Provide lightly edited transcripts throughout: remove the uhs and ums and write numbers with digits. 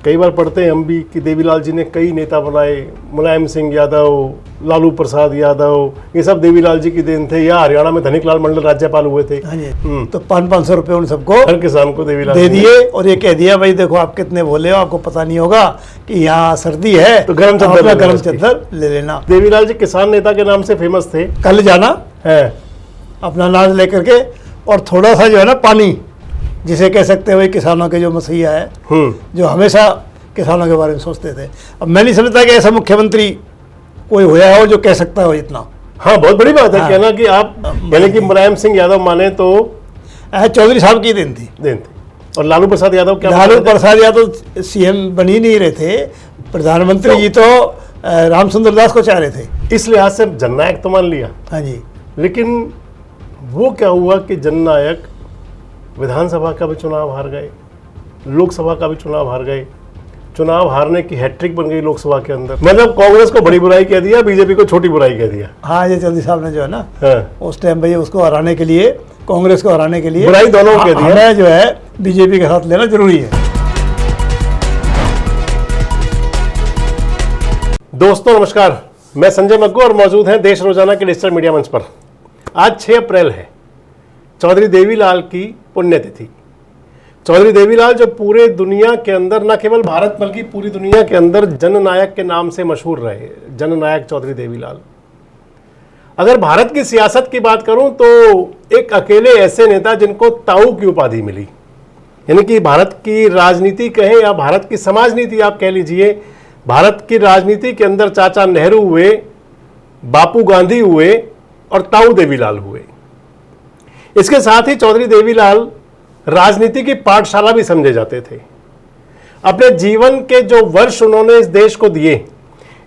कई बार पढ़ते हैं हम भी कि देवीलाल जी ने कई नेता बनाए, मुलायम सिंह यादव, लालू प्रसाद यादव, ये सब देवीलाल जी की देन थे। या हरियाणा में धनीकलाल मंडल राज्यपाल हुए थे। हाँ जी। तो 500 रुपये उन सबको हर किसान को देवीलाल दे दिए और ये कह दिया भाई देखो आप कितने भोले हो, आपको पता नहीं होगा कि यहाँ सर्दी है तो गर्म चद्दर ले लेना। देवीलाल जी किसान नेता के नाम से फेमस थे। कल जाना है अपना अनाज लेकर के और थोड़ा सा जो है ना पानी, जिसे कह सकते हो किसानों के जो मसीहा है, जो हमेशा किसानों के बारे में सोचते थे। अब मैं नहीं समझता कि ऐसा मुख्यमंत्री कोई होया हो जो कह सकता हो इतना। हाँ, बहुत बड़ी बात है। हाँ। कहना कि आप यानी कि मुलायम सिंह यादव माने तो चौधरी साहब की देन थी। और लालू प्रसाद यादव क्या? लालू प्रसाद यादव सीएम बन ही नहीं रहे थे, प्रधानमंत्री जी तो रामचंद्र दास को चाह रहे थे। इस लिहाज से जननायक तो मान लिया। हाँ जी। लेकिन वो क्या हुआ कि जननायक विधानसभा का भी चुनाव हार गए, लोकसभा का भी चुनाव हार गए। चुनाव हारने की हैट्रिक बन गई लोकसभा के अंदर। मतलब कांग्रेस को बड़ी बुराई कह दिया, बीजेपी को छोटी बुराई कह दिया। हाँ, ये चौधरी साहब ने जो है ना, हाँ। उस टाइम भाई उसको हराने के लिए, कांग्रेस को हराने के लिए बुराई दोनों को कह दिया। हमें जो है बीजेपी के साथ लेना जरूरी है। दोस्तों नमस्कार, मैं संजय मग्गू और मौजूद हैं देश रोजाना के डिजिटल मीडिया मंच पर। आज 6 अप्रैल है, चौधरी देवीलाल की पुण्यतिथि। चौधरी देवीलाल जो पूरे दुनिया के अंदर, न केवल भारत बल्कि पूरी दुनिया के अंदर जननायक के नाम से मशहूर रहे, जननायक चौधरी देवीलाल। अगर भारत की सियासत की बात करूं तो एक अकेले ऐसे नेता जिनको ताऊ की उपाधि मिली, यानी कि भारत की राजनीति कहें या भारत की समाजनीति आप कह लीजिए, भारत की राजनीति के अंदर चाचा नेहरू हुए, बापू गांधी हुए और ताऊ देवीलाल हुए। इसके साथ ही चौधरी देवीलाल राजनीति की पाठशाला भी समझे जाते थे। अपने जीवन के जो वर्ष उन्होंने इस देश को दिए,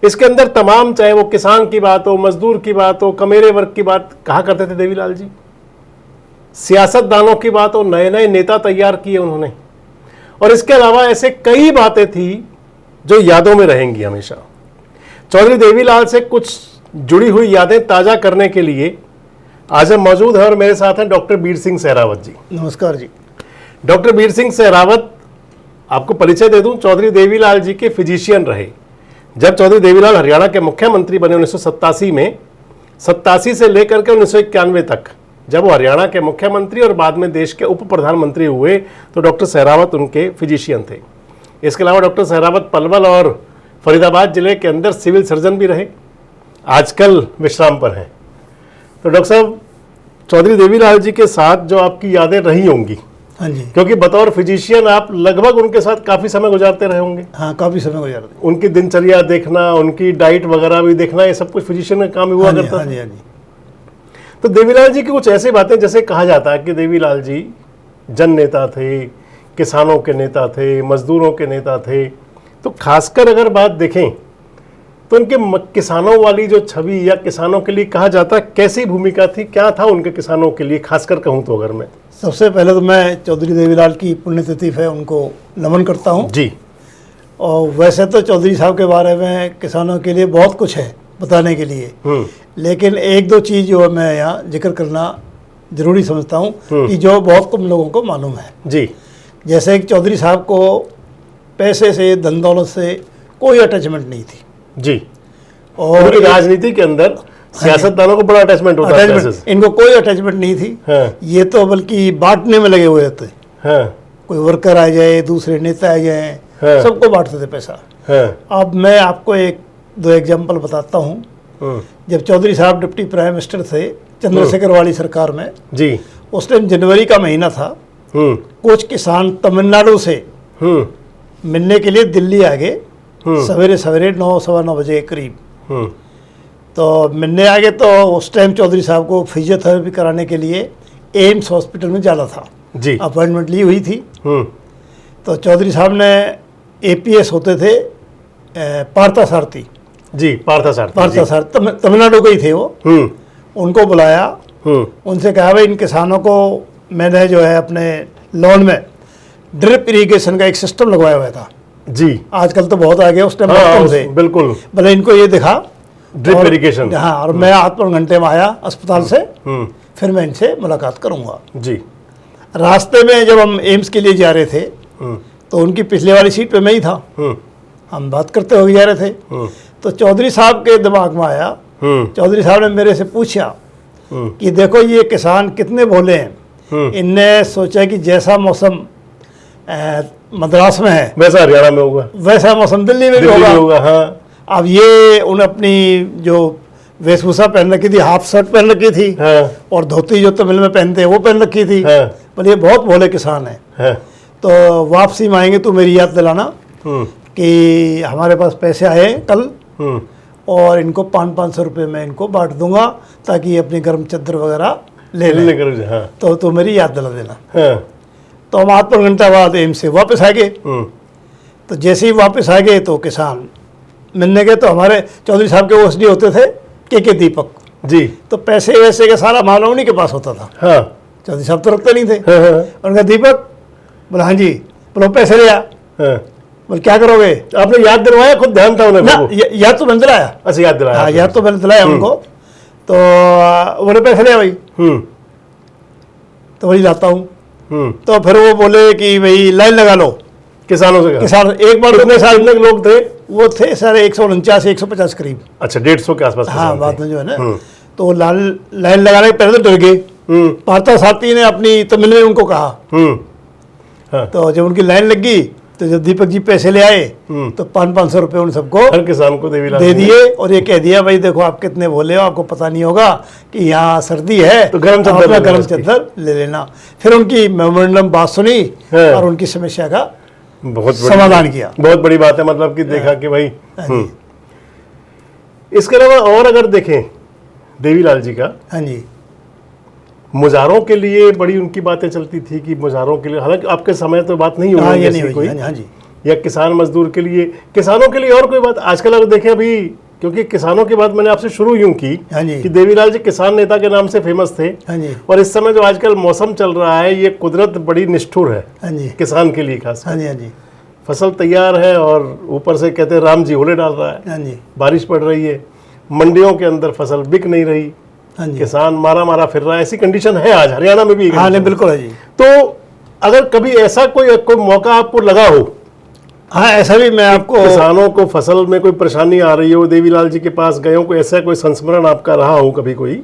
इसके अंदर तमाम, चाहे वो किसान की बात हो, मजदूर की बात हो, कमेरे वर्ग की बात कहा करते थे देवीलाल जी, सियासतदानों की बात हो, नए नए नेता तैयार किए उन्होंने। और इसके अलावा ऐसे कई बातें थी जो यादों में रहेंगी हमेशा। चौधरी देवीलाल से कुछ जुड़ी हुई यादें ताजा करने के लिए आज हम मौजूद हैं और मेरे साथ हैं डॉक्टर बीर सिंह सहरावत जी। नमस्कार जी। डॉक्टर बीर सिंह सहरावत, आपको परिचय दे दूं, चौधरी देवीलाल जी के फिजिशियन रहे। जब चौधरी देवीलाल हरियाणा के मुख्यमंत्री बने 1987 में, 87 से लेकर के 1991 तक, जब वो हरियाणा के मुख्यमंत्री और बाद में देश के उप प्रधानमंत्री हुए, तो डॉक्टर सहरावत उनके फिजिशियन थे। इसके अलावा डॉक्टर सहरावत पलवल और फरीदाबाद जिले के अंदर सिविल सर्जन भी रहे, आजकल विश्राम पर हैं। तो डॉक्टर साहब, चौधरी देवीलाल जी के साथ जो आपकी यादें रही होंगी, हाँ जी, क्योंकि बतौर फिजिशियन आप लगभग उनके साथ काफी समय गुजारते रहे होंगे। हाँ, काफी समय गुजारते। उनकी दिनचर्या देखना, उनकी डाइट वगैरह भी देखना, ये सब कुछ फिजिशियन का काम हुआ करता था। हाँ जी, हाँ जी। तो देवीलाल जी की कुछ ऐसी बातें, जैसे कहा जाता है कि देवीलाल जी जन नेता थे, किसानों के नेता थे, मजदूरों के नेता थे। तो खासकर अगर बात देखें तो उनके किसानों वाली जो छवि, या किसानों के लिए कहा जाता है, कैसी भूमिका थी, क्या था उनके किसानों के लिए, खासकर कहूँ तो अगर मैं? सबसे पहले तो मैं चौधरी देवीलाल की पुण्यतिथि है उनको नमन करता हूँ जी। और वैसे तो चौधरी साहब के बारे में किसानों के लिए बहुत कुछ है बताने के लिए, लेकिन एक दो चीज़ जो मैं यहाँ जिक्र करना जरूरी समझता हूँ कि जो बहुत कम लोगों को मालूम है जी। जैसे कि चौधरी साहब को पैसे से, धन दौलत से कोई अटैचमेंट नहीं थी जी। और राजनीति के अंदर सियासतदानों को बड़ा अटैचमेंट होता है पैसे से। इनको कोई अटैचमेंट नहीं थी। हाँ। ये तो बल्कि बांटने में लगे हुए थे। हाँ। कोई वर्कर आ जाए, दूसरे नेता आ जाए, हाँ। सबको बांटते थे पैसा। हाँ। अब मैं आपको एक दो एग्जाम्पल बताता हूँ। जब चौधरी साहब डिप्टी प्राइम मिनिस्टर थे चंद्रशेखर वाली सरकार में जी, उस टाइम जनवरी का महीना था। कुछ किसान तमिलनाडु से मिलने के लिए दिल्ली आ गए, सवेरे सवेरे 9, सवा 9 बजे के करीब। तो मिलने आ गए, तो उस टाइम चौधरी साहब को फिजियोथेरेपी कराने के लिए एम्स हॉस्पिटल में जाना था जी, अपॉइंटमेंट ली हुई थी। तो चौधरी साहब ने एपीएस होते थे पार्थसारथी जी, पार्थसारथी तमिलनाडु के ही थे वो। उनको बुलाया, उनसे कहा भाई इन किसानों को मैंने जो है अपने लॉन में ड्रिप इरिगेशन का एक सिस्टम लगवाया हुआ था जी, आजकल तो बहुत आ गया, उस टाइम बहुत थे बिल्कुल। भले इनको ये दिखा ड्रिप इरिगेशन। हाँ, और मैं 8 घंटे में आया अस्पताल से, फिर मैं इनसे मुलाकात करूंगा जी। रास्ते में जब हम एम्स के लिए जा रहे थे तो उनकी पिछले वाली सीट पे मैं ही था, हम बात करते हुए जा रहे थे, तो चौधरी साहब के दिमाग में आया, चौधरी साहब ने मेरे से पूछा कि देखो ये किसान कितने भोले हैं, इनने सोचा कि जैसा मौसम मद्रास में है वैसा हरियाणा में होगा, वैसा मौसम दिल्ली में भी होगा। हाँ। अब ये उन्हें अपनी जो वेशभूषा पहन रखी थी, हाफ शर्ट पहन रखी थी, हाँ। और धोती जो तमिल में पहनते हैं वो पहन रखी थी, हाँ। पर ये बहुत भोले किसान है। हाँ। तो वापसी में आएंगे तो मेरी याद दिलाना कि हमारे पास पैसे आए कल, और इनको 500-500 रुपये में इनको बांट दूंगा ताकि ये अपनी गर्म चादर वगैरह ले लें। हाँ। तो मेरी याद दिला देना। हाँ। तो हम 8 घंटा बाद एम्स से वापस आ गए। तो जैसे ही वापस आ गए तो किसान मिलने गए, तो हमारे चौधरी साहब के ओएसडी होते थे के दीपक जी। तो पैसे वैसे का सारा मामला उन्हीं के पास होता था। हाँ। चौधरी साहब तो रखते नहीं थे। हाँ। उनका दीपक बोला हाँ जी, बोलो पैसे ले आ। हाँ। बोले क्या करोगे? आपने याद दिलवाया, खुद ध्यान था उन्हें? ना, याद तो मैंने दिलाया। अच्छा, याद दिलाया। हाँ, याद तो मैंने दिलाया उनको। तो बोले पैसे ले आ भाई। तो वही लाता हूँ। तो फिर वो बोले कि भाई लाइन लगा लो। किसानों से? किसान एक बार कितने साल तक लोग थे? वो थे सारे 149-150 करीब। अच्छा, 150 के आसपास। हाँ, बाद में जो है ना, तो लाइन लगाने के पहले तो डर गए। पार्था सारथी ने अपनी तमिल में उनको कहा। हाँ। तो जब उनकी लाइन लग गई तो जब दीपक जी पैसे ले आए तो 500-500 रुपये उन सबको हर किसान को देवीलाल दे दिए, और ये कह दिया भाई देखो आप कितने भोले हो, आपको पता नहीं होगा कि यहाँ सर्दी है तो गर्म चादर ले लेना। फिर उनकी मेमोरेंडम बात सुनी और उनकी समस्या का बहुत समाधान किया। बहुत बड़ी बात है, मतलब कि देखा कि भाई। इसके अलावा और अगर देखें देवीलाल जी का, हाँ जी, मुजारों के लिए बड़ी उनकी बातें चलती थी कि मुजारों के लिए, हालांकि आपके समय तो बात नहीं हाँ, होगी ये नहीं हुई, कोई, हाँ जी, या किसान मजदूर के लिए, किसानों के लिए और कोई बात आजकल अगर देखें अभी, क्योंकि किसानों की बात मैंने आपसे शुरू यूं की हाँ जी, कि देवीलाल जी किसान नेता के नाम से फेमस थे, हाँ जी, और इस समय जो आजकल मौसम चल रहा है, ये कुदरत बड़ी निष्ठुर है हाँ जी, किसान के लिए खास। हाँ जी, हाँ जी, फसल तैयार है और ऊपर से कहते हैं राम जी ओले डाल रहा है, हाँ जी, बारिश पड़ रही है, मंडियों के अंदर फसल बिक नहीं रही, हाँ जी, किसान मारा फिर रहा है, ऐसी कंडीशन है आज हरियाणा में भी। हाँ नहीं, बिल्कुल है जी। तो अगर कभी ऐसा कोई मौका आपको लगा हो, हाँ ऐसा भी मैं आपको, किसानों को फसल में कोई परेशानी आ रही हो, देवीलाल जी के पास गए हो, कोई ऐसा कोई संस्मरण आपका रहा हो कभी कोई?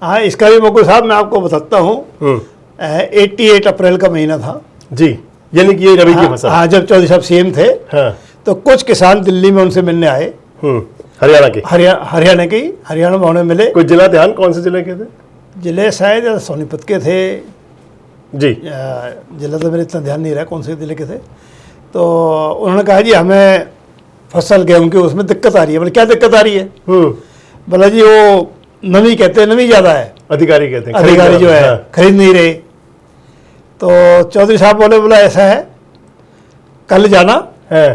हाँ इसका भी मुकुल साहब मैं आपको बताता हूँ। 88 अप्रैल का महीना था जी, यानी कि ये रबी की फसल। हाँ, जब चौधरी साहब सीएम थे, हाँ, तो कुछ किसान दिल्ली में उनसे मिलने आए, हरियाणा के, हरियाणा में उन्हें मिले। कोई जिला ध्यान, कौन से जिले के थे? जिले शायद सोनीपत के थे जी, जिला तो मेरे इतना ध्यान नहीं रहा कौन से जिले के थे। तो उन्होंने कहा जी हमें फसल गेहूं की उसमें दिक्कत आ रही है। बोले क्या दिक्कत आ रही है? बोला जी वो नमी कहते हैं, नमी ज़्यादा है। अधिकारी कहते हैं, अधिकारी जो है खरीद नहीं रहे। तो चौधरी साहब बोला ऐसा है, कल जाना है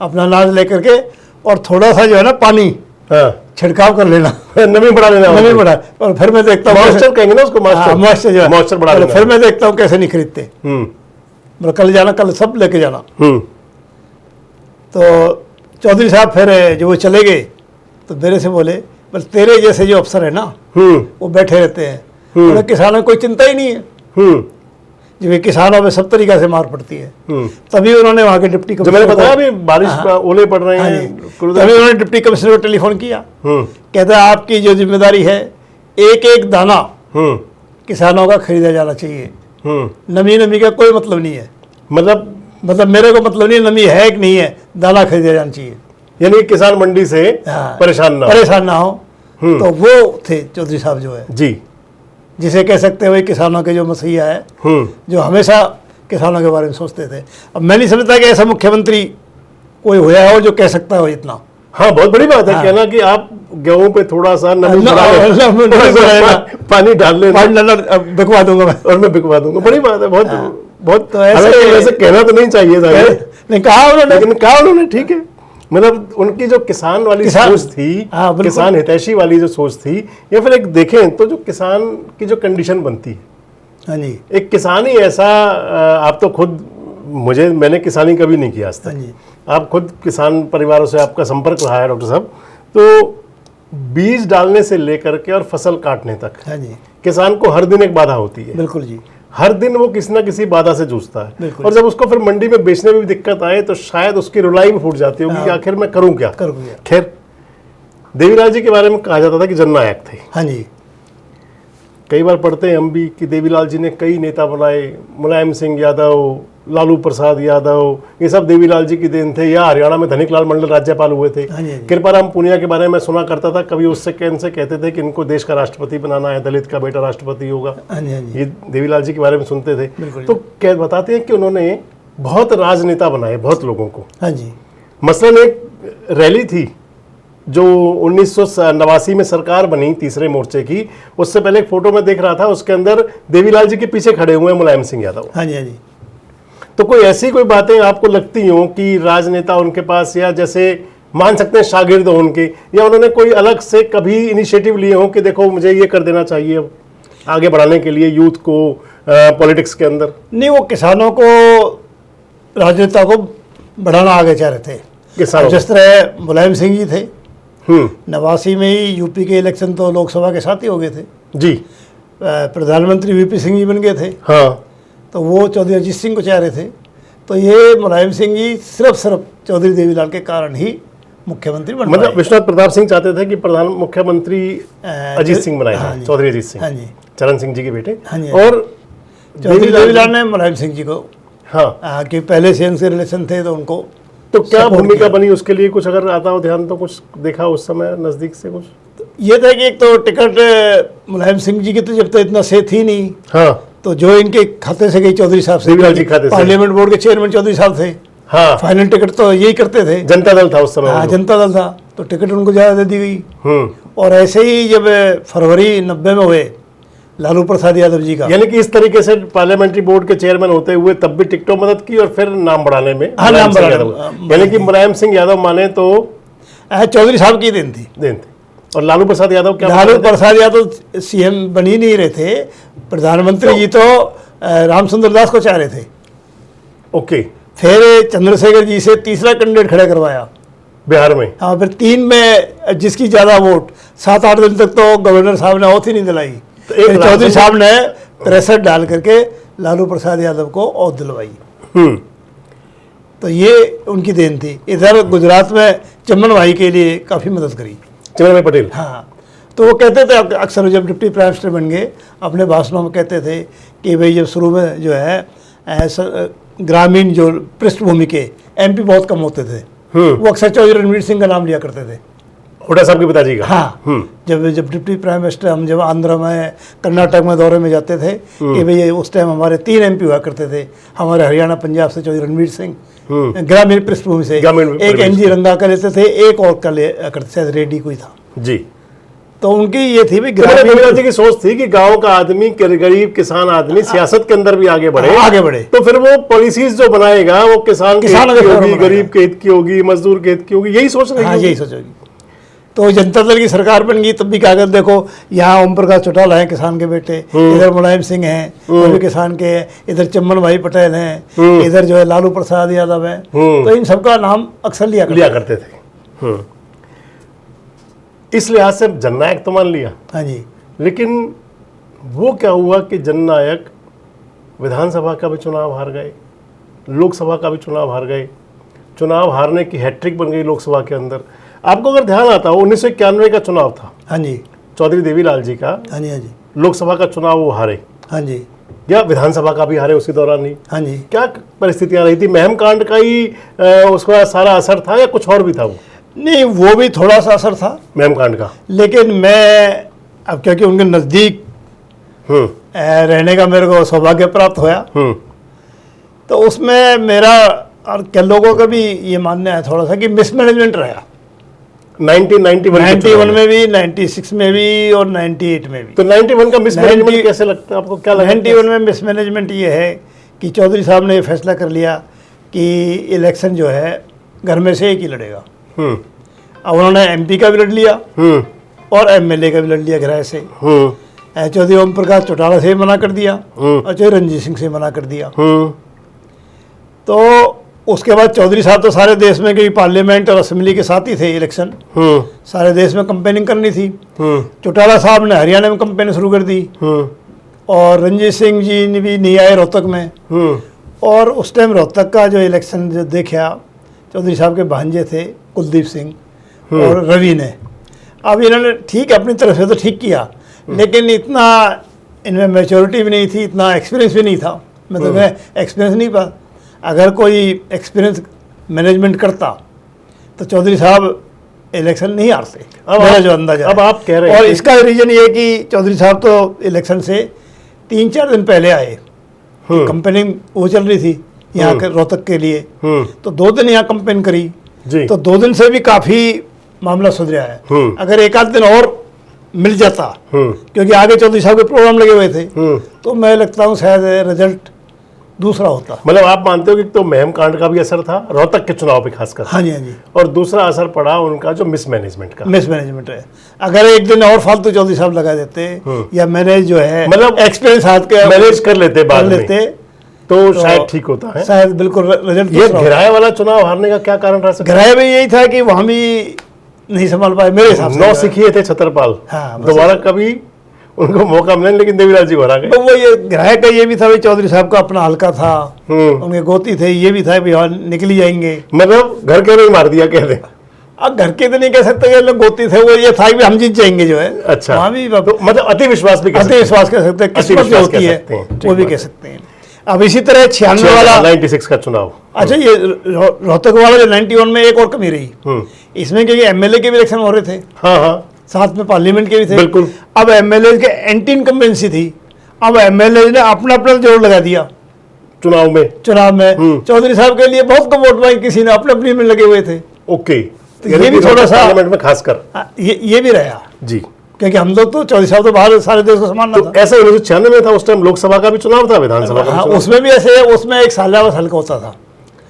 अपना अनाज लेकर के और थोड़ा सा जो है ना पानी छिड़काव कर लेना, नमी बढ़ा लेना, नमी बढ़ा। और फिर मैं देखता हूँ, मॉइस्चर कहेंगे ना उसको, मॉइस्चर जो है, मॉइस्चर बढ़ा लेना। फिर मैं देखता हूँ कैसे नहीं खरीदते। बोला कल जाना, कल सब लेके जाना। तो चौधरी साहब फिर जो वो चले गए तो मेरे से बोले तेरे जैसे जो अफसर है ना वो बैठे रहते हैं, बोले किसानों को कोई चिंता ही नहीं है। जब किसानों में सब तरीका से मार पड़ती है। तभी उन्होंने वहाँ के डिप्टी कमिश्नर, मैंने बताया अभी बारिश ओले पड़ रहे हैं, तभी उन्होंने डिप्टी कमिश्नर को टेलीफोन किया। कहता है आपकी जो जिम्मेदारी है, एक एक दाना किसानों का खरीदा जाना चाहिए। नमी का कोई मतलब नहीं है। मतलब मेरे को मतलब नहीं नमी है कि नहीं है, दाना खरीदा जाना चाहिए। यानी किसान मंडी से परेशान ना हो। तो वो थे चौधरी साहब जो है जी, जिसे कह सकते हैं वही किसानों के जो मसीहा है, जो हमेशा किसानों के बारे में सोचते थे। अब मैं नहीं समझता कि ऐसा मुख्यमंत्री कोई हुआ हो जो कह सकता हो इतना। हाँ, बहुत बड़ी बात है कहना कि आप गेहूं पे थोड़ा सा नमी पानी डाल लेना, बिकवा दूंगा मैं, और मैं बिकवा दूंगा। बड़ी बात है, बहुत। तो ऐसे कहना तो नहीं चाहिए था, लेकिन कहा उन्होंने, ठीक है। मतलब उनकी जो किसान वाली सोच थी, किसान हितैषी वाली जो सोच थी, या फिर एक देखें तो जो किसान की जो कंडीशन बनती है, हाँ जी, एक किसान ही ऐसा, आप तो खुद, मैंने किसानी कभी नहीं किया आज तक, आप खुद किसान परिवारों से आपका संपर्क रहा है डॉक्टर साहब, तो बीज डालने से लेकर के और फसल काटने तक हाँ जी, किसान को हर दिन एक बाधा होती है। बिल्कुल जी। हर दिन वो किसी ना किसी बाधा से जूझता है, बिल्कुल। और जब उसको फिर मंडी में बेचने में भी दिक्कत आए तो शायद उसकी रुलाई में फूट जाती होगी कि आखिर मैं करूं क्या। खैर, देवीलाल जी के बारे में कहा जाता था कि जननायक थे। हाँ जी। कई बार पढ़ते हैं हम भी कि देवीलाल जी ने कई नेता बनाए, मुलायम सिंह यादव, लालू प्रसाद यादव, ये सब देवीलाल जी की देन थे। या हरियाणा में धनिकलाल मंडल राज्यपाल हुए थे। हाँ जी। कृपाराम पुनिया के बारे में सुना करता था, कभी उससे इनसे कहते थे कि इनको देश का राष्ट्रपति बनाना है, दलित का बेटा राष्ट्रपति होगा। हाँ जी, हाँ जी। ये देवीलाल जी के बारे में सुनते थे। बिल्कुल। तो क्या बताते हैं कि उन्होंने बहुत राजनेता बनाए, बहुत लोगों को। हाँ जी। मसलन एक रैली थी जो 1989 में सरकार बनी तीसरे मोर्चे की, उससे पहले एक फोटो में देख रहा था, उसके अंदर देवीलाल जी के पीछे खड़े हुए हैं मुलायम सिंह यादव। हाँ जी, हाँ जी। तो कोई ऐसी कोई बातें आपको लगती हो कि राजनेता उनके पास, या जैसे मान सकते हैं शागिर्द हो उनके, या उन्होंने कोई अलग से कभी इनिशिएटिव लिए हो कि देखो मुझे ये कर देना चाहिए अब आगे बढ़ाने के लिए यूथ को पॉलिटिक्स के अंदर? नहीं, वो किसानों को, राजनेता को बढ़ाना आगे चाह रहे थे। किसानों जिस तरह मुलायम सिंह जी थे, 89 में ही यूपी के इलेक्शन तो लोकसभा के साथ ही हो गए थे जी। प्रधानमंत्री वीपी सिंह जी बन गए थे। हाँ। तो वो चौधरी अजीत सिंह को चाह रहे थे। तो ये मुलायम सिंह जी सिर्फ चौधरी देवीलाल के कारण ही मुख्यमंत्री बन मतलब विश्वनाथ प्रताप सिंह चाहते थे कि प्रधान मुख्यमंत्री अजीत सिंह बनाए हाँ जाएं, चौधरी अजीत सिंह। हाँ जी। चरण सिंह जी के बेटे। हाँ जी। और चौधरी देवीलाल ने मुलायम सिंह जी को, हाँ, कि पहले से उनसे रिलेशन थे, तो उनको तो क्या भूमिका बनी उसके लिए, कुछ अगर आता हो ध्यान तो कुछ देखा उस समय नजदीक से कुछ? ये था कि एक तो टिकट मुलायम सिंह जी की तो जब तक इतना से थी नहीं, हाँ, तो जो इनके खाते से गई चौधरी साहब से, देवीलाल जी खाते से। पार्लियामेंट बोर्ड के चेयरमैन चौधरी साहब थे। हाँ, फाइनल टिकट तो यही करते थे, जनता दल था उस समय। हाँ, जनता दल था, तो टिकट उनको ज़्यादा दे दी गई। और ऐसे ही जब फरवरी 90 में हुए लालू प्रसाद यादव जी का, यानी कि इस तरीके से पार्लियामेंट्री बोर्ड के चेयरमैन होते हुए तब भी टिकटों मदद की और फिर नाम बढ़ाने में हाँ, मुलायम नाम सिंह बढ़ाने यादव। यानी कि मुलायम सिंह यादव माने तो चौधरी साहब की देन थी। और लालू प्रसाद यादव क्या? लालू प्रसाद यादव सीएम बन ही नहीं रहे थे, प्रधानमंत्री जी तो रामचंद्र दास को चाह रहे थे। ओके। फिर चंद्रशेखर जी से तीसरा कैंडिडेट खड़ा करवाया बिहार में। हाँ, फिर 3 में जिसकी ज़्यादा वोट, 7-8 दिन तक तो गवर्नर साहब ने औथ ही नहीं दिलाई। तो एक चौधरी साहब ने प्रेशर डाल करके लालू प्रसाद यादव को औथ दिलवाई। तो ये उनकी देन थी। इधर गुजरात में चमन भाई के लिए काफ़ी मदद करी, चमन भाई पटेल। हाँ, तो वो कहते थे अक्सर, जब डिप्टी प्राइम मिनिस्टर बन गए, अपने भाषणों में कहते थे कि भाई जब शुरू में जो है ग्रामीण जो पृष्ठभूमि के एमपी बहुत कम होते थे, वो अक्सर चौधरी रणवीर सिंह का नाम लिया करते थे, हुड्डा साहब के पिताजी का। हाँ। जब डिप्टी प्राइम मिनिस्टर, हम जब आंध्र में, कर्नाटक में दौरे में जाते थे कि भाई उस टाइम हमारे 3 एमपी हुआ करते थे, हमारे हरियाणा पंजाब से चौधरी रणवीर सिंह, ग्रामीण पृष्ठभूमि से एक एनजी रंगा का लेते थे, एक और का ले करते थे, रेड्डी कोई था जी। तो उनकी ये थी भी देवीलाल जी की सोच थी कि गांव का आदमी, गरीब किसान आदमी सियासत के अंदर भी आगे बढ़े। तो फिर वो पॉलिसीज जो बनाएगा वो किसान के हित की होगी, गरीब के हित की होगी, मजदूर के हित की होगी, यही सोच रही है। यही सोचोगी। तो जनता दल की सरकार बन गई, तब भी कागज देखो, यहाँ ओम प्रकाश चौटाला है किसान के बेटे, इधर मुलायम सिंह हैं वो भी किसान के हैं, इधर चमन भाई पटेल हैं, इधर जो है लालू प्रसाद यादव है। तो इन सबका नाम अक्सर लिया करते थे। इस लिहाज से जननायक तो मान लिया। हाँ जी। लेकिन वो क्या हुआ कि जननायक विधानसभा का भी चुनाव हार गए, लोकसभा का भी चुनाव हार गए, चुनाव हारने की हैट्रिक बन गई लोकसभा के अंदर। आपको अगर ध्यान आता हो 1991 का चुनाव था। हाँ जी। चौधरी देवीलाल जी का। हाँ जी, हाँ जी। लोकसभा का चुनाव वो हारे। हाँ जी। या विधानसभा का भी हारे उसी दौरान ही। हाँ जी। क्या परिस्थितियां रही थी? महम कांड का ही उसका सारा असर था या कुछ और भी था? वो नहीं, वो भी थोड़ा सा असर था महम कांड का, लेकिन मैं अब क्योंकि उनके नज़दीक रहने का मेरे को सौभाग्य प्राप्त होया, तो उसमें मेरा और क्या लोगों का भी ये मानना है थोड़ा सा कि मिसमैनेजमेंट रहा। 1991 में भी, 96 में भी और 98 में भी। तो 91 का मिसमैनेजमेंट कैसे लगता है आपको? क्या लगता है 91 में मिसमैनेजमेंट ये है कि चौधरी साहब ने ये फैसला कर लिया कि इलेक्शन जो है घर में से एक ही लड़ेगा। अब उन्होंने एमपी का भी लड़ लिया और एमएलए का भी लड़ लिया किराए से। चौधरी ओम प्रकाश चौटाला से मना कर दिया और चौधरी रणजीत सिंह से मना कर दिया। तो उसके बाद चौधरी साहब तो सारे देश में गई, पार्लियामेंट और असेंबली के साथ ही थे इलेक्शन, सारे देश में कंपेनिंग करनी थी। चौटाला साहब ने हरियाणा में कंपेनिंग शुरू कर दी, और रंजीत सिंह जी ने भी नहीं आए रोहतक में। और उस टाइम रोहतक का जो इलेक्शन जो देखा, चौधरी साहब के भांजे थे कुलदीप सिंह और रवि ने। अब इन्होंने ठीक अपनी तरफ से तो ठीक किया, लेकिन इतना इनमें मैच्योरिटी भी नहीं थी, इतना एक्सपीरियंस भी नहीं था। मतलब मैं एक्सपीरियंस नहीं पा, अगर कोई एक्सपीरियंस मैनेजमेंट करता तो चौधरी साहब इलेक्शन नहीं हारते, मेरा जो अंदाजा। अब आप कह रहे हैं और इसका रीजन ये कि चौधरी साहब तो इलेक्शन से 3-4 दिन पहले आए। कंपेनिंग वो चल रही थी यहाँ के रोहतक के लिए, तो 2 दिन यहाँ कंपेन करी जी। तो 2 दिन से भी काफी मामला सुधरा है। अगर 1 आध दिन और मिल जाता, क्योंकि आगे चौधरी साहब के प्रोग्राम लगे हुए थे, तो मैं लगता हूँ शायद रिजल्ट दूसरा होता। मतलब आप मानते हो कि तो महम कांड का भी असर था रोहतक के चुनाव पे खासकर? हाँ जी, हाँ जी। और दूसरा असर पड़ा उनका जो मिसमैनेजमेंट का। मिसमैनेजमेंट है। अगर 1 दिन और फालतू चौधरी साहब लगा देते या मैनेज जो है मतलब एक्सपीरियंस हाथ के मैनेज कर लेते बाद में, लेते तो शायद ठीक होता है। शायद बिल्कुल रिजल्ट ये घिराए वाला चुनाव हारने का क्या कारण रह सकता है? घिराए में यही था कि वहां भी नहीं संभाल पाए मेरे हिसाब से। 9 सिखिए थे छतरपाल, हाँ, दोबारा कभी उनको मौका मिला, लेकिन देवीलाल जी को हरा गए। तो वो ये घिराए का ये भी था, भाई चौधरी साहब का अपना हल्का था, उनके गोती थे, ये भी था भी हाँ निकली जाएंगे। मतलब घर के नहीं मार दिया कह दें। अब घर के तो नहीं कह सकते, ये लोग गोती थे, वो ये था कि हम जीत जाएंगे जो है। अच्छा, वहाँ भी तो मतलब अति विश्वास भी अति विश्वास कह सकते हैं, किस्मत जो होती है वो भी कह सकते हैं। अब इसी तरह 96 वाला 96 का चुनाव। अच्छा, ये रोहतक वाला जो 91 में एक और कमी रही इसमें, क्योंकि एमएलए के भी इलेक्शन हो रहे थे, हाँ हाँ, साथ में पार्लियामेंट के भी थे। बिल्कुल। अब एमएलए के एंटी इनकम्बेंसी थी, अब एमएलए ने अपना अपना जोर लगा दिया चुनाव में। चौधरी साहब के लिए बहुत कम वोट पाई, किसी ने अपने अपनी में लगे हुए थे। ओके, तो ये भी थोड़ा सा पार्लियामेंट में खासकर ये भी रहा जी, क्योंकि हम लोग तो चौधरी साहब तो बाहर सारे देश को संभालना तो था। ऐसा 1996 में था, उस टाइम लोकसभा का भी चुनाव था, विधानसभा का भी चुनाव। उसमें भी ऐसे, उसमें एक सालावास हल्का होता था,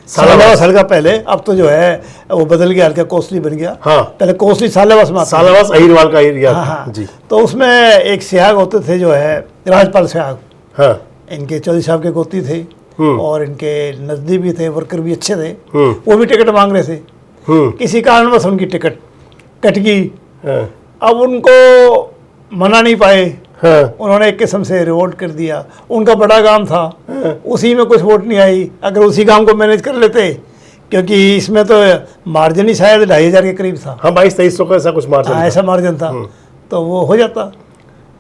सालावास हल्का पहले, अब तो जो है वो बदल गया, हल्का कोसली बन गया। हाँ, पहले कोसली सालावास में आता था। सालावास अहिरवाल का एरिया हाँ, हाँ। जी। तो उसमें एक स्याग होते थे जो है राजपाल स्याग, हाँ, इनके चौधरी साहब के गोती थे और इनके नजदीक भी थे, वर्कर भी अच्छे थे, वो भी टिकट मांग रहे थे। किसी कारणवश उनकी टिकट कट गई। अब उनको मना नहीं पाए, उन्होंने एक किस्म से रिवोल्ट कर दिया। उनका बड़ा काम था, उसी में कुछ वोट नहीं आई। अगर उसी काम को मैनेज कर लेते, क्योंकि इसमें तो मार्जिन ही शायद 2,500 के करीब था। हाँ, 22-2300 का ऐसा कुछ मार्जिन था। ऐसा मार्जिन था, तो वो हो जाता।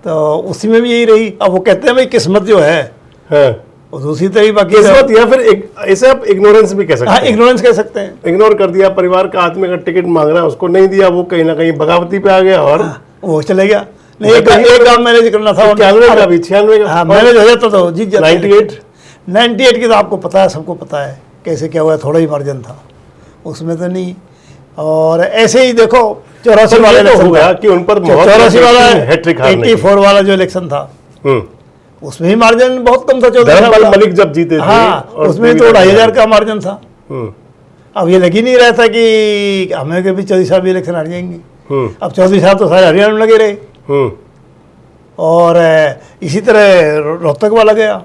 तो उसी में भी यही रही। अब वो कहते हैं भाई किस्मत जो है दूसरी तरह, बाकी किस्मत या फिर ऐसे आप इग्नोरेंस भी कह सकते हैं। इग्नोरेंस कह सकते हैं। इग्नोर कर दिया, परिवार का आदमी का टिकट मांग रहा है, उसको नहीं दिया, वो कहीं ना कहीं बगावती पे आ गया और वो चले गया। नहीं, एक काम मैनेज करना था। 91 का भी, 96 का मैनेज हो जाता तो जीत जाता। 98 की तो आपको पता है, सबको पता है कैसे क्या हुआ, थोड़ा ही मार्जिन था उसमें तो नहीं। और ऐसे ही देखो 84 वाला इलेक्शन हो गया कि उन पर 84 वाला, हैट्रिक 84 वाला जो इलेक्शन था उसमें ही मार्जिन बहुत कम था। धर्मपाल मलिक जब जीते थे, हाँ, उसमें तो 2,500 का मार्जिन था। अब ये लग ही नहीं रहा था कि हमें कभी चौधरी साहब इलेक्शन हार जाएंगे। अब चौधरी साहब तो सारे हरियाणा में लगे रहे। और इसी तरह रोहतक वाला गया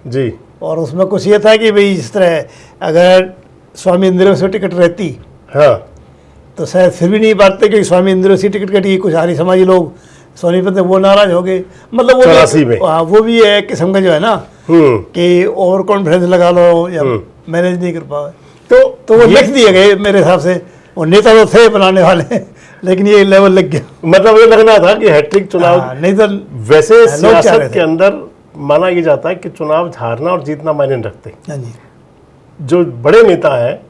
जी। और उसमें कुछ ये था कि भाई इस तरह अगर स्वामी इंदिरा से टिकट रहती, हाँ, तो शायद फिर भी नहीं बांटते, क्योंकि स्वामी इंदिरा से टिकट कटी, कुछ आर्य समाजी लोग सोनीपत में वो नाराज हो गए। मतलब वो 84 में वो भी एक किस्म का जो है ना कि ओवर कॉन्फिडेंस लगा लो या मैनेज नहीं कर पाए, तो वो लिख दिए गए मेरे हिसाब से। वो नेता तो थे बनाने वाले, लेकिन ये लेवल लग गया। मतलब ये लगना था कि हैट्रिक चुनाव, नहीं तो वैसे सियासत के अंदर माना ये जाता है कि चुनाव हारना और जीतना मायने रखते। जो बड़े नेता हैं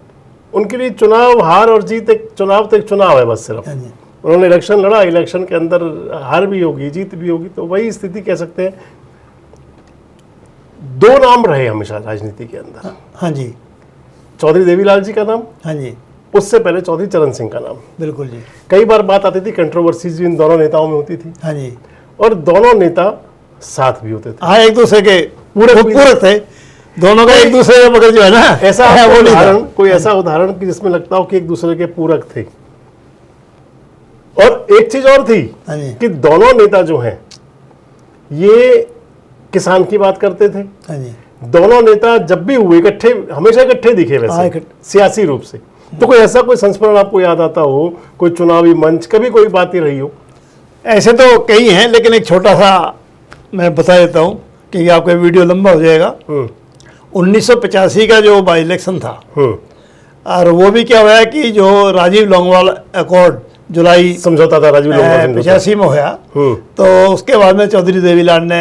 उनके लिए चुनाव हार और जीत एक चुनाव तो एक चुनाव है बस। सिर्फ उन्होंने इलेक्शन लड़ा, इलेक्शन के अंदर हार भी होगी, जीत भी होगी, तो वही स्थिति कह सकते हैं। 2 नाम रहे हमेशा राजनीति के अंदर। हाँ जी, चौधरी देवीलाल जी का नाम, हाँ जी, उससे पहले चौधरी चरण सिंह का नाम। बिल्कुल जी। कई बार बात आती थी, कंट्रोवर्सीज इन दोनों नेताओं में होती थी। हाँ जी, और दोनों नेता साथ भी होते थे। हाँ, एक दूसरे के पूरक थे दोनों का, एक दूसरे का, मगर जो है ना ऐसा है वो उदाहरण, कोई ऐसा उदाहरण कि जिसमें लगता हो कि एक दूसरे के पूरक थे। और एक चीज और थी कि दोनों नेता जो हैं ये किसान की बात करते थे। दोनों नेता जब भी हुए इकट्ठे, हमेशा इकट्ठे दिखे वैसे सियासी रूप से। तो कोई ऐसा कोई संस्मरण आपको याद आता हो, कोई चुनावी मंच, कभी कोई बात ही रही हो? ऐसे तो कई हैं, लेकिन एक छोटा सा मैं बता देता हूँ कि आपका वीडियो लंबा हो जाएगा। 1985 का जो बाई इलेक्शन था, और वो भी क्या हुआ कि जो राजीव लोंगवाल अकॉर्ड जुलाई समझौता था राजीव लोंगवाल 85 में हुआ, तो उसके बाद में चौधरी देवीलाल ने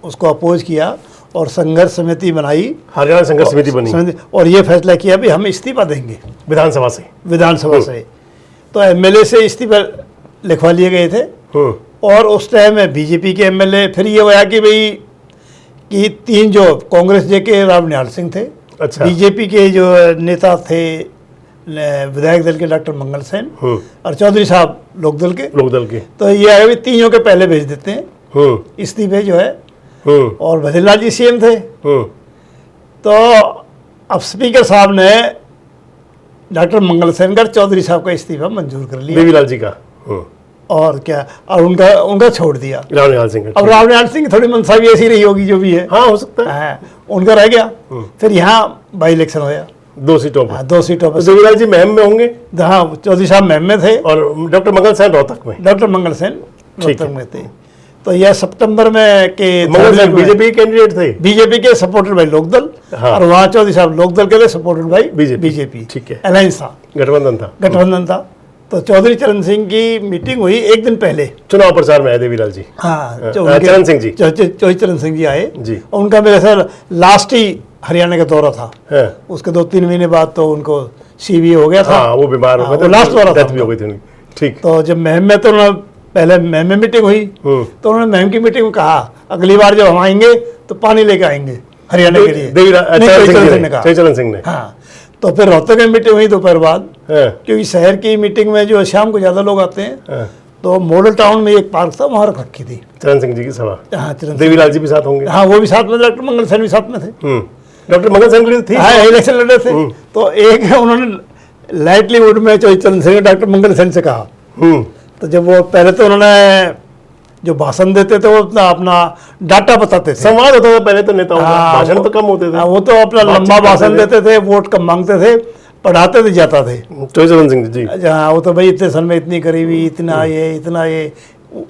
उसको अपोज किया और संघर्ष समिति बनाई, हरियाणा संघर्ष समिति बनी, और ये फैसला किया भी हम इस्तीफा देंगे विधानसभा से। तो एमएलए से इस्तीफा लिखवा लिए गए थे, और उस टाइम में बीजेपी के एमएलए, फिर ये हुआ कि भाई कि 3 जो कांग्रेस के राव निहाल सिंह थे, अच्छा, बीजेपी के जो नेता थे विधायक दल के डॉक्टर मंगल सेन, और चौधरी साहब लोकदल के, तो ये आगे भी 3 के पहले भेज देते हैं इस्तीफे जो है, और भजनलाल जी सीएम थे। तो अब स्पीकर साहब ने डॉक्टर मंगल सेन का चौधरी साहब का इस्तीफा मंजूर कर लिया, देवीलाल जी का, और क्या, और उनका छोड़ दिया राव निहाल सिंह। अब राव निहाल सिंह की थोड़ी मनसा भी ऐसी रही होगी जो भी है, हाँ हो सकता है, उनका रह गया। फिर यहाँ बाई इलेक्शन होया 2 सीटों पर, 2 सीटों पर। देवीलाल जी महम में होंगे, हाँ, चौधरी साहब महम में थे, और डॉक्टर मंगल सेन रोहतक में, रोहतक में थे। तो यह सितंबर में के बीजेपी कैंडिडेट थे, बीजेपी के सपोर्टेड बाई लोकदल, और वहाँ चौधरी साहब लोकदल के थे सपोर्टेड बाई बीजेपी। ठीक है, अलायंस था, गठबंधन था। तो चौधरी चरण सिंह की मीटिंग हुई एक दिन पहले, चुनाव प्रचार में आए देवीलाल जी। हाँ, चरण सिंह जी, चौधरी चरण सिंह जी आए जी, और उनका मेरे सर लास्ट ही हरियाणा का दौरा था, उसके 2-3 महीने बाद तो उनको सीबी हो गया था, वो बीमार हो गए थे, लास्ट दौरा भी हो गई थी। ठीक, तो जब महम में, तो उन्होंने पहले महम में मीटिंग हुई, तो उन्होंने महम की मीटिंग में कहा अगली बार जब हम आएंगे तो पानी लेकर आएंगे हरियाणा के लिए, चरण सिंह ने। हाँ, तो फिर रोहतक में मीटिंग हुई दोपहर बाद, क्योंकि शहर की मीटिंग में जो शाम को ज्यादा लोग आते हैं, तो मॉडल टाउन में एक पार्क था, वहां रख रखी थी चरण सिंह जी की सभा। हाँ, देवीलाल जी भी साथ होंगे। हाँ, वो भी साथ में, डॉक्टर मंगल सेन भी साथ में थे। डॉक्टर मंगल सेन थी, हाँ, इलेक्शन लड़े थे। तो एक उन्होंने लाइटली वुड में चरण सिंह डॉक्टर मंगल सेन से कहा, तो जब वो पहले तो उन्होंने जो भाषण देते थे वो अपना डाटा बताते थे, संवाद होता था पहले तो नेताओं का, भाषण तो कम होते थे, वो तो अपना लंबा भाषण देते थे, वोट कम मांगते थे, पढ़ाते थे, जाता थे। चरण सिंह जी, हाँ, वो तो भाई इतने सन में इतनी गरीबी, इतना ये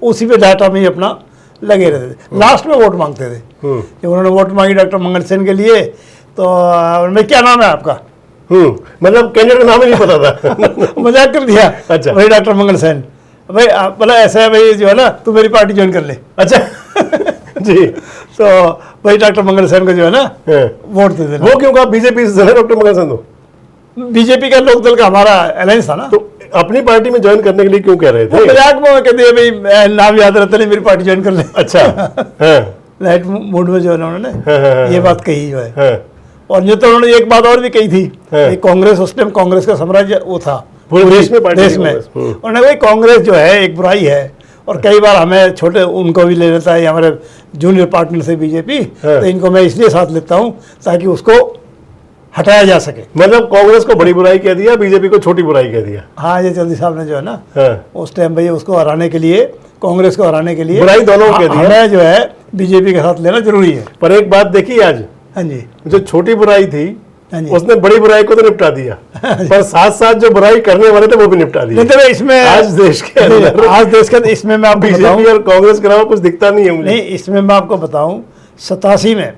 उसी पे डाटा में ही अपना लगे रहते थे। लास्ट में वोट मांगते थे। जब उन्होंने वोट मांगी डॉक्टर मंगल सेन के लिए, तो क्या नाम है आपका, मतलब कैंडिडेट का नाम ही नहीं पता था मजाक कर दिया। अच्छा, भाई डॉक्टर मंगल सेन, भाई बोला ऐसा है भाई, जो है ना तू मेरी पार्टी ज्वाइन कर ले। अच्छा जी, तो भाई डॉक्टर मंगल सेन को जो है ना वोट दे देना। वो क्यों कहा बीजेपी से डॉक्टर मंगल सेन? बीजेपी का लोकदल का हमारा अलायंस था ना, तो अपनी पार्टी में ज्वाइन करने के लिए क्यों कह रहे थे? मजाक में कह दिया भाई नाम याद रहता नहीं, मेरी पार्टी ज्वाइन कर ले। अच्छा, लाइट मूड में जो है ना उन्होंने ये बात कही जो है। और ये तो उन्होंने एक बात और भी कही थी, कांग्रेस, उस टाइम कांग्रेस का साम्राज्य वो था पूरे देश में। उन्होंने भाई कांग्रेस जो है एक बुराई है, और कई बार हमें छोटे उनको भी ले लेता है, हमारे जूनियर पार्टनर से बीजेपी, तो इनको मैं इसलिए साथ लेता हूँ ताकि उसको हटाया जा सके। मतलब कांग्रेस को बड़ी बुराई कह दिया, बीजेपी को छोटी बुराई कह दिया। हाँ, ये चौधरी साहब ने जो है ना उस टाइम भाई उसको हराने के लिए, कांग्रेस को हराने के लिए बुराई दोनों कह दिया, हमें जो है बीजेपी के साथ लेना जरूरी है। पर एक बात देखिए आज, हाँ जी, जो छोटी बुराई थी उसने बड़ी बुराई को तो निपटा दिया, पर साथ साथ जो बुराई करने वाले थे वो भी निपटा दिया। तो इसमें आज देश के अंदर इसमें मैं आपको बीजेपी और कांग्रेस के अलावा कुछ दिखता नहीं है मुझे। नहीं, इसमें मैं आपको बताऊं 87 में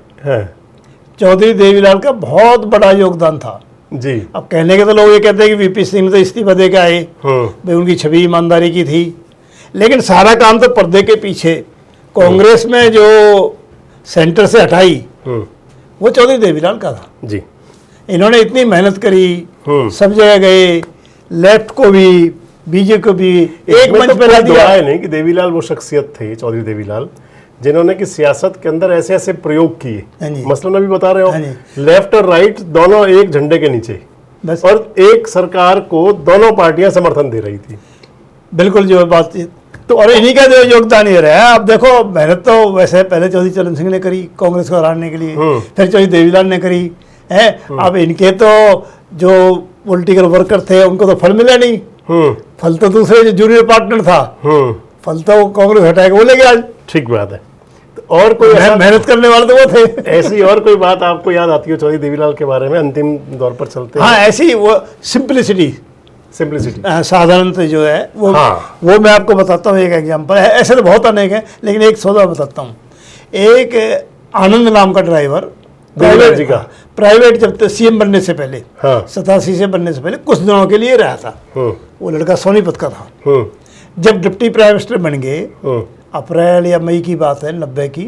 चौधरी देवीलाल का बहुत बड़ा योगदान था जी। अब कहने के तो लोग ये कहते हैं कि वीपी सिंह तो इस्तीफा दे के आए, भाई उनकी छवि ईमानदारी की थी, लेकिन सारा काम तो पर्दे के पीछे कांग्रेस में जो सेंटर से हटाई वो चौधरी देवीलाल का था जी। इन्होंने इतनी मेहनत करी, सब जगह गए, लेफ्ट को भी बीजेपी को भी एक मंच पे ला दिया। है नहीं कि देवीलाल वो शख्सियत थे, चौधरी देवीलाल, जिन्होंने कि सियासत के अंदर ऐसे ऐसे प्रयोग किए, मसलन अभी बता रहे हो, लेफ्ट और राइट दोनों एक झंडे के नीचे, और एक सरकार को दोनों पार्टियां समर्थन दे रही थी। बिल्कुल जो बात, तो और इन्हीं का जो योगदान ये रहा है। अब देखो मेहनत तो वैसे पहले चौधरी चरण सिंह ने करी कांग्रेस को हराने के लिए, फिर चौधरी देवीलाल ने करी है। अब इनके तो जो पॉलिटिकल वर्कर थे उनको तो फल मिला नहीं, फल तो दूसरे जो जूनियर पार्टनर था, फल तो कांग्रेस हटाएगा वो ले गया। ठीक बात है। तो और कोई मेहनत करने वाले तो वो थे। ऐसी और कोई बात आपको याद आती हो चौधरी देवीलाल के बारे में? अंतिम दौर पर चलते हैं। हाँ, ऐसी वो सिंप्लिसिटी, साधारणता जो है वो, मैं आपको बताता हूँ एक एग्जांपल है, ऐसे तो बहुत अनेक है लेकिन एक सौदा बताता हूँ। एक आनंद नाम का ड्राइवर देवीलाल जी का प्राइवेट जब सीएम बनने से पहले, हाँ 87 से बनने से पहले कुछ दिनों के लिए रहा था। वो लड़का सोनीपत का था। जब डिप्टी प्राइम मिनिस्टर बन गए, अप्रैल या मई की बात है 90 की,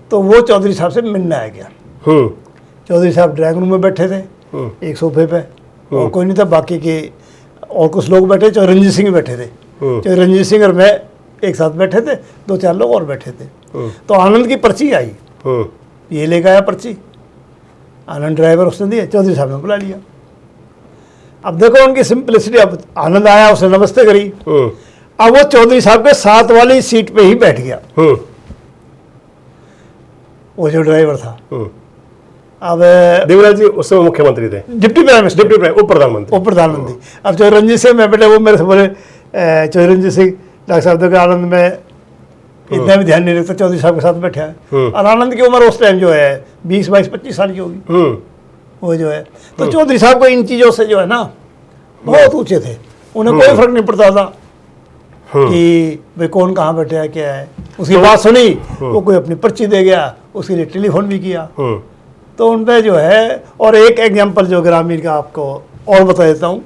तो वो चौधरी साहब से मिलने आ गया। चौधरी साहब ड्राइंग रूम में बैठे थे एक सोफे पे, और कोई नहीं था, बाकी के और कुछ लोग बैठे, चाहे रंजीत सिंह बैठे थे, चाहे रंजीत सिंह और मैं एक साथ बैठे थे, 2-4 लोग और बैठे थे। तो आनंद की पर्ची आई, ये लेकर आया पर्ची, आनंद ड्राइवर उसने दिए, चौधरी साहब ने बुला लिया। अब देखो उनकी सिंपलिसिटी। अब आनंद आया, उसने नमस्ते करी, अब वो चौधरी साहब के साथ वाली सीट पे ही बैठ गया, वो जो ड्राइवर था। अब देवीलाल जी उस समय मुख्यमंत्री थे, deputy prime minister, deputy prime उप प्रधानमंत्री, अब चौधरी रंजीत सिंह मैं बेटे, वो मेरे से बोले चौधरी रंजीत सिंह डॉक्टर साहब देखो आनंद में इतना भी ध्यान नहीं रखता, चौधरी साहब के साथ बैठा है। और आनंद की उम्र उस टाइम जो है 20, 22, 25 साल की होगी वो जो है। तो चौधरी साहब को इन चीज़ों से जो है ना बहुत ऊंचे थे, उन्हें कोई फर्क नहीं पड़ता था कि भाई कौन कहाँ बैठा है क्या है। उसकी बात सुनी, वो कोई अपनी पर्ची दे गया, उसके लिए टेलीफोन भी किया। तो उन पर जो है, और एक एग्जाम्पल जो ग्रामीण का आपको और बता देता हूँ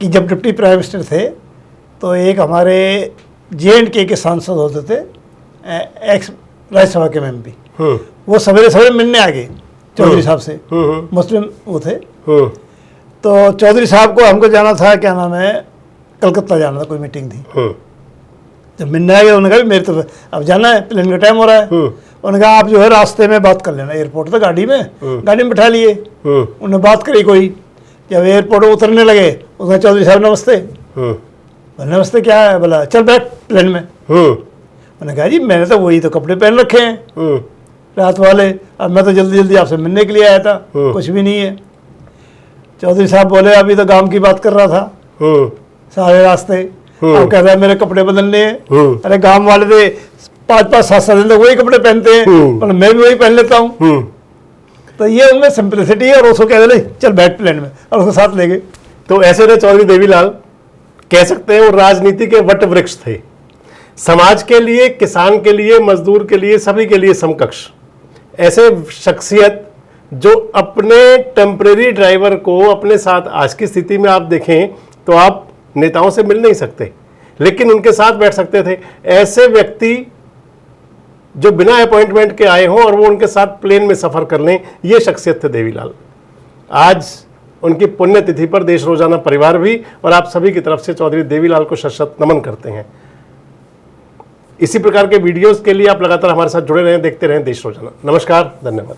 कि जब डिप्टी प्राइम मिनिस्टर थे तो एक हमारे J&K के सांसद होते थे, एक्स राज्यसभा के MP, वो सवेरे सवेरे मिलने आ गए चौधरी साहब से, मुस्लिम वो थे। तो चौधरी साहब को हमको जाना था, क्या नाम है, कलकत्ता जाना था, कोई मीटिंग थी। जब मिलने आ गए, उन्होंने कहा मेरे तो अब जाना है, प्लेन का टाइम हो रहा है। उन्होंने कहा आप जो है रास्ते में बात कर लेना, एयरपोर्ट तो गाड़ी में बिठा लिए। उन्होंने बात करी कोई, जब एयरपोर्ट उतरने लगे, उसने चौधरी साहब नमस्ते, नमस्ते क्या है, बोला चल बैठ प्लेन में। उन्होंने कहा जी मैंने तो वही तो कपड़े पहन रखे हैं रात वाले, अब मैं तो जल्दी जल्दी आपसे मिलने के लिए आया था, कुछ भी नहीं है। चौधरी साहब बोले अभी तो काम की बात कर रहा था सारे रास्ते, अब कह रहा है मेरे कपड़े बदलने हैं। अरे गांव वाले थे 5-5, 7-7 दिन तक वही कपड़े पहनते हैं, पर मैं भी वही पहन लेता हूँ। तो ये उनमें सिंपलिसिटी है, और उसको कह दे चल बैठ प्लेन में, और उसके साथ ले गए। तो ऐसे थे चौधरी देवीलाल, कह सकते हैं वो राजनीति के वट वृक्ष थे, समाज के लिए, किसान के लिए, मजदूर के लिए, सभी के लिए समकक्ष। ऐसे शख्सियत जो अपने टेम्परेरी ड्राइवर को अपने साथ, आज की स्थिति में आप देखें तो आप नेताओं से मिल नहीं सकते, लेकिन उनके साथ बैठ सकते थे। ऐसे व्यक्ति जो बिना अपॉइंटमेंट के आए हों और वो उनके साथ प्लेन में सफर कर लें, ये शख्सियत थे देवीलाल। आज उनकी पुण्यतिथि पर देश रोजाना परिवार भी और आप सभी की तरफ से चौधरी देवीलाल को शत-शत नमन करते हैं। इसी प्रकार के वीडियोस के लिए आप लगातार हमारे साथ जुड़े रहें, देखते रहें देश रोजाना। नमस्कार, धन्यवाद।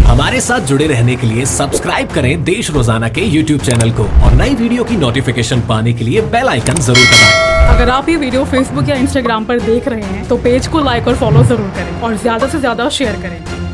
हमारे साथ जुड़े रहने के लिए सब्सक्राइब करें देश रोजाना के YouTube चैनल को, और नई वीडियो की नोटिफिकेशन पाने के लिए बेल आइकन जरूर दबाएं। अगर आप ये वीडियो Facebook या Instagram पर देख रहे हैं तो पेज को लाइक और फॉलो जरूर करें और ज्यादा से ज्यादा शेयर करें।